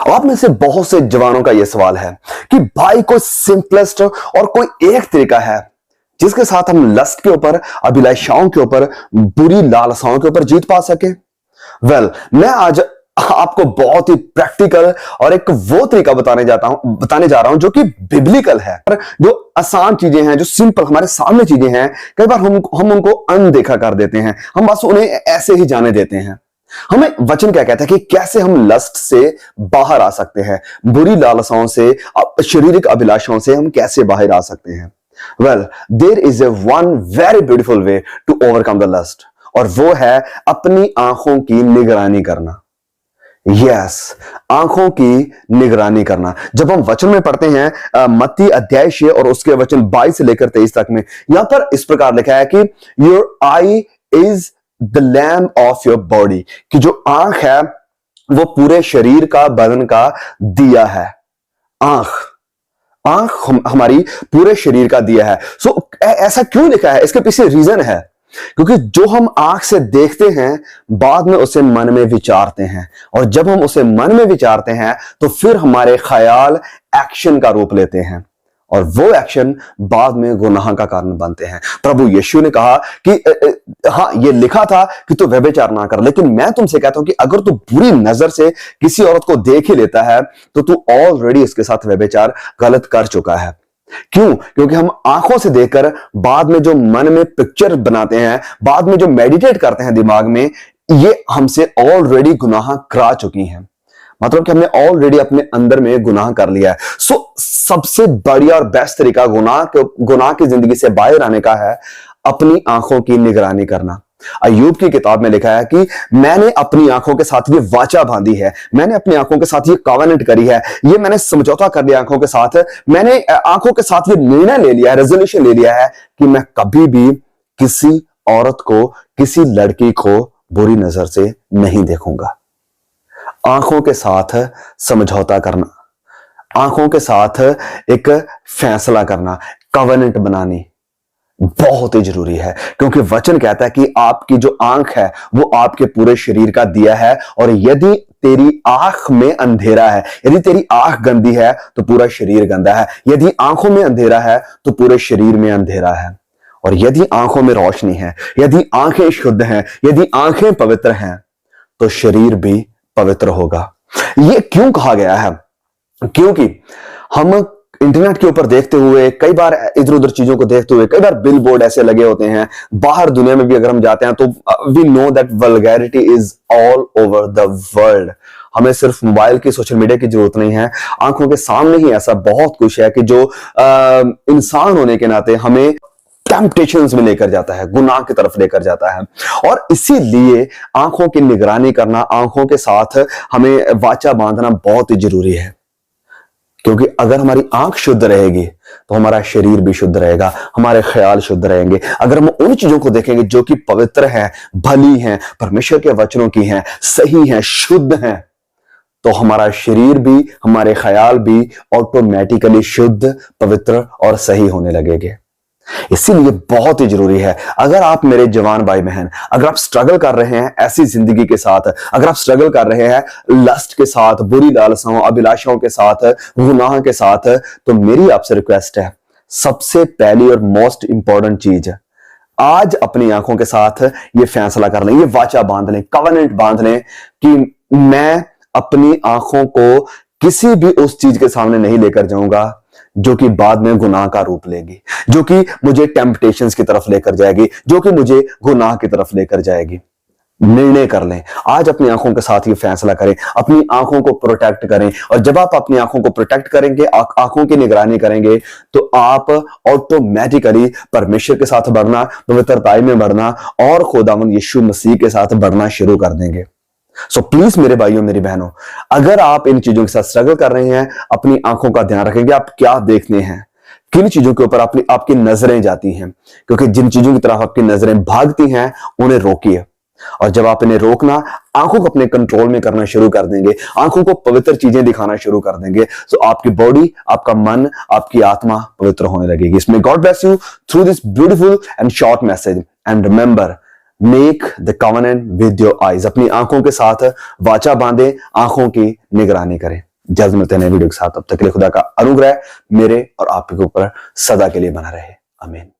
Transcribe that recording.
आप में से बहुत से जवानों का यह सवाल है कि भाई कोई सिंपलेस्ट और कोई एक तरीका है जिसके साथ हम लस्ट के ऊपर, अभिलाषाओं के ऊपर, बुरी लालसाओं के ऊपर जीत पा सके। मैं आज आपको बहुत ही प्रैक्टिकल और एक वो तरीका बताने जा रहा हूं जो कि बिब्लिकल है। जो आसान चीजें हैं, जो सिंपल हमारे सामने चीजें हैं, कई बार हम उनको अनदेखा कर देते हैं, हम बस उन्हें ऐसे ही जाने देते हैं। हमें वचन क्या कहता है कि कैसे हम लस्ट से बाहर आ सकते हैं, बुरी लालसाओं से, शारीरिक अभिलाषाओं से हम कैसे बाहर आ सकते हैं। There is a one very beautiful way to overcome the lust, और वो है अपनी आंखों की निगरानी करना। यस, आंखों की निगरानी करना। जब हम वचन में पढ़ते हैं मत्ती अध्याय 6 और उसके वचन 22 से लेकर 23 तक में, यहां पर इस प्रकार लिखा है कि your I is the lamp of your body, कि जो आंख है वो पूरे शरीर का, बदन का दिया है। आंख हमारी पूरे शरीर का दिया है। ऐसा क्यों लिखा है? इसके पीछे रीजन है, क्योंकि जो हम आंख से देखते हैं बाद में उसे मन में विचारते हैं, और जब हम उसे मन में विचारते हैं तो फिर हमारे ख्याल एक्शन का रूप लेते हैं, और वो एक्शन बाद में गुनाह का कारण बनते हैं। प्रभु यीशु ने कहा कि हाँ, ये लिखा था कि तू व्यभिचार ना कर, लेकिन मैं तुमसे कहता हूं कि अगर तू बुरी नजर से किसी औरत को देख ही लेता है तो तू ऑलरेडी उसके साथ व्यभिचार गलत कर चुका है। क्यों? क्योंकि हम आंखों से देखकर बाद में जो मन में पिक्चर बनाते हैं, बाद में जो मेडिटेट करते हैं दिमाग में, ये हमसे ऑलरेडी गुनाह करा चुकी हैं। मतलब कि हमने ऑलरेडी अपने अंदर में गुनाह कर लिया है। सबसे बढ़िया और बेस्ट तरीका गुनाह की जिंदगी से बाहर आने का है अपनी आंखों की निगरानी करना। अय्यूब की किताब में लिखा है कि मैंने अपनी आंखों के साथ ये वाचा बांधी है, मैंने अपनी आंखों के साथ ये कॉवेनेंट करी है, ये मैंने समझौता कर लिया आंखों के साथ, मैंने आंखों के साथ ये निर्णय ले लिया है, रेजोल्यूशन ले लिया है कि मैं कभी भी किसी औरत को, किसी लड़की को बुरी नजर से नहीं देखूंगा। आंखों के साथ समझौता करना, आंखों के साथ एक फैसला करना, कॉवेनेंट बनानी बहुत ही जरूरी है, क्योंकि वचन कहता है कि आपकी जो आंख है वो आपके पूरे शरीर का दिया है, और यदि तेरी आंख में अंधेरा है, यदि तेरी आंख गंदी है तो पूरा शरीर गंदा है, यदि आंखों में अंधेरा है तो पूरे शरीर में अंधेरा है, और यदि आंखों में रोशनी है, यदि आंखें शुद्ध हैं, यदि आंखें पवित्र हैं तो शरीर भी पवित्र होगा। ये क्यों कहा गया है? क्योंकि हम इंटरनेट के ऊपर देखते हुए, कई बार इधर उधर चीजों को देखते हुए, कई बार बिल बोर्ड ऐसे लगे होते हैं, बाहर दुनिया में भी अगर हम जाते हैं तो we know that vulgarity is all over the world. हमें सिर्फ मोबाइल की, सोशल मीडिया की जरूरत नहीं है, आंखों के सामने ही ऐसा बहुत कुछ है कि जो इंसान होने के नाते हमें टेम्पटेशंस में लेकर जाता है, गुनाह की तरफ लेकर जाता है। और इसीलिए आंखों की निगरानी करना, आंखों के साथ हमें वाचा बांधना बहुत ही जरूरी है, क्योंकि अगर हमारी आंख शुद्ध रहेगी तो हमारा शरीर भी शुद्ध रहेगा, हमारे ख्याल शुद्ध रहेंगे। अगर हम उन चीजों को देखेंगे जो कि पवित्र हैं, भली हैं, परमेश्वर के वचनों की हैं, सही हैं, शुद्ध हैं, तो हमारा शरीर भी, हमारे ख्याल भी ऑटोमेटिकली शुद्ध, पवित्र और सही होने लगेंगे। इसीलिए बहुत ही जरूरी है, अगर आप मेरे जवान भाई बहन, अगर आप स्ट्रगल कर रहे हैं ऐसी जिंदगी के साथ, अगर आप स्ट्रगल कर रहे हैं लस्ट के साथ, बुरी लालसाओं, अभिलाषाओं के साथ, गुनाह के साथ, तो मेरी आपसे रिक्वेस्ट है, सबसे पहली और मोस्ट इंपॉर्टेंट चीज, आज अपनी आंखों के साथ ये फैसला कर लें, ये वाचा बांध लें, कॉवेनेंट बांध लें कि मैं अपनी आंखों को किसी भी उस चीज के सामने नहीं लेकर जाऊंगा जो कि बाद में गुनाह का रूप लेगी, जो कि मुझे टेम्पटेशंस की तरफ लेकर जाएगी, जो कि मुझे गुनाह की तरफ लेकर जाएगी। निर्णय कर लें, आज अपनी आंखों के साथ ये फैसला करें, अपनी आंखों को प्रोटेक्ट करें। और जब आप अपनी आंखों को प्रोटेक्ट करेंगे, आंखों की निगरानी करेंगे, तो आप ऑटोमेटिकली परमेश्वर के साथ बढ़ना, पवित्रताई में बढ़ना और खुदावंद यीशु मसीह के साथ बढ़ना शुरू कर देंगे। प्लीज मेरे भाइयों, मेरी बहनों, अगर आप इन चीजों के साथ स्ट्रगल कर रहे हैं, अपनी आंखों का ध्यान रखेंगे, आप क्या देखने हैं, किन चीजों के ऊपर आपकी नजरें जाती हैं, क्योंकि जिन चीजों की तरफ आपकी नजरें भागती हैं उन्हें रोकिए। और जब आप इन्हें रोकना, आंखों को अपने कंट्रोल में करना शुरू कर देंगे, आंखों को पवित्र चीजें दिखाना शुरू कर देंगे, तो आपकी बॉडी, आपका मन, आपकी आत्मा पवित्र होने लगेगी। इसमें God bless you through this beautiful and short message, and remember, make the covenant with your eyes. अपनी आंखों के साथ वाचा बांधे, आंखों की निगरानी करें। जल्द मिलते हैं नए वीडियो के साथ। तब तक के लिए खुदा का अनुग्रह मेरे और आपके ऊपर सदा के लिए बना रहे। आमीन।